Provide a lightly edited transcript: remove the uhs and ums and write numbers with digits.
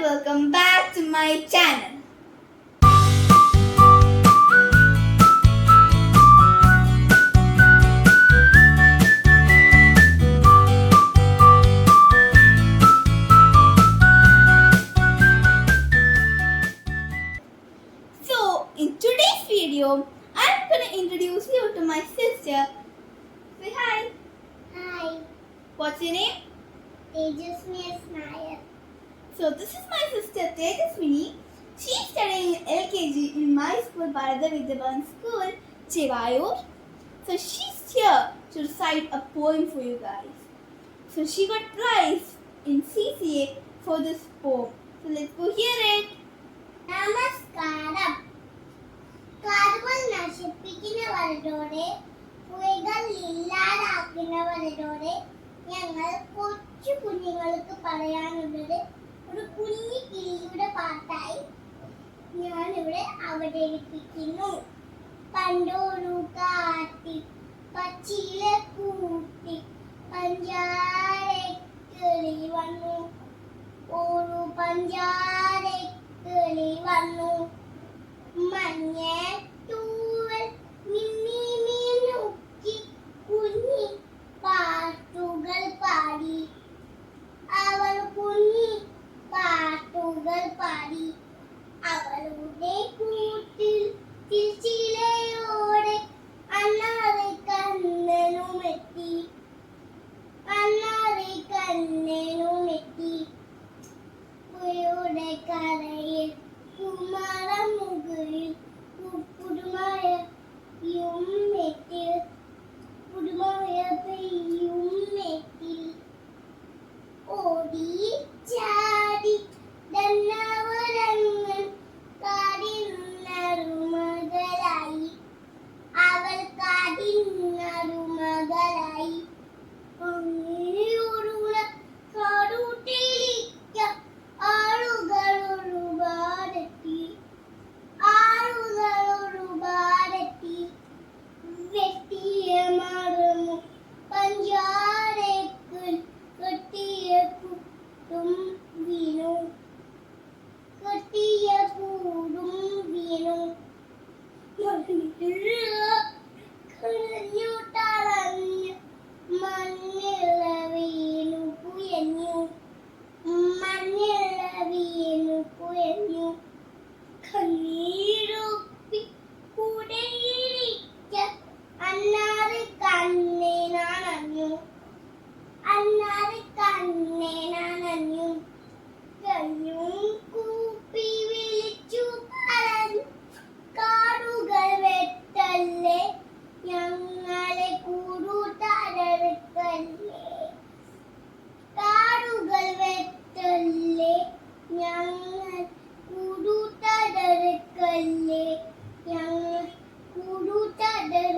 welcome back to my channel. So in today's video, I'm gonna introduce you to my sister. Say hi. Hi, What's your name? Tejaswini Nair. So this is my sister Tejaswini. She's studying in LKG in my school, Bharata Vidyavan School, Chevayur. So she's here to recite a poem for you guys. So she got prize in CCA for this poem. So let's go hear it. നമസ്കാരം. കാടുകൾ നശിപ്പിക്കുന്നവരോട് പുഴകൾ ഇല്ലാതാക്കുന്നവരോട് ഞങ്ങൾ കൊച്ചു കുഞ്ഞുങ്ങൾക്ക് പറയാനുള്ളത് ഒരു കുഞ്ഞി കിളിയുടെ പാട്ടായി ഞാനിവിടെ അവതരിപ്പിക്കുന്നു. പണ്ടൊരു കാട്ടി പച്ചില കൂട്ടി പഞ്ചാരക്കിളി വന്നു. ഒരു പഞ്ചാരക്കിളി വന്നു. മഞ്ഞ തൂവൽ മിന്നി മിനുക്കി കുഞ്ഞി പാട്ടുകൾ പാടി. അവൾ കുഞ്ഞി പാട്ടുകൾ പാടി. അവളുടെ കൂട്ടിൽ തിരിച്ചിലയോടെ അന്നാറ് കണ്ണനുമെത്തി. അന്നാറ് കണ്ണനുമെത്തി. പുഴയുടെ കരയിൽ കുമാരമുകളിൽ പുതുമഴയും മെറ്റിൽ പുതുമഴ പെയ്യും മെറ്റിൽ ഓടി ചാടി ദന്നവരങ്ങൾ കാടിനറുമകളായി. അവൾ കാടിനറുമകളായി. അങ്ങനെയൊരുവ കാടുതേലിക്കാൻ ആളുകൾ ഒരുപാടെത്തി. വെട്ടിയ മരമോ പഞ്ചാരക്കുൾ കെട്ടിയ കൂട്ടും വീണു. കെട്ടിയ കൂടും വീണു. കരഞ്ഞു തളഞ്ഞു മണ്ണില വീണു കുയഞ്ഞു. മണ്ണില വീണു കുയഞ്ഞു. കണ്ണീരൊപ്പി കൂടെയിരിക്ക അന്നാറ് കണ്ണേനനഞ്ഞു. അന്നാറ് കണ്ണേനനഞ്ഞു. കയ്യും കൂപ്പി വിളിച്ചു പറഞ്ഞു. കാടുകൾ വെട്ടല്ലേ, ഞങ്ങളെ കൂടുതടർക്കല്ലേ. കാടുകൾ വെട്ടല്ലേ, ഞങ്ങൾ കൂടുതടർക്കല്ലേ. ഞങ്ങൾ കൂടുതടർക്കല്ലേ.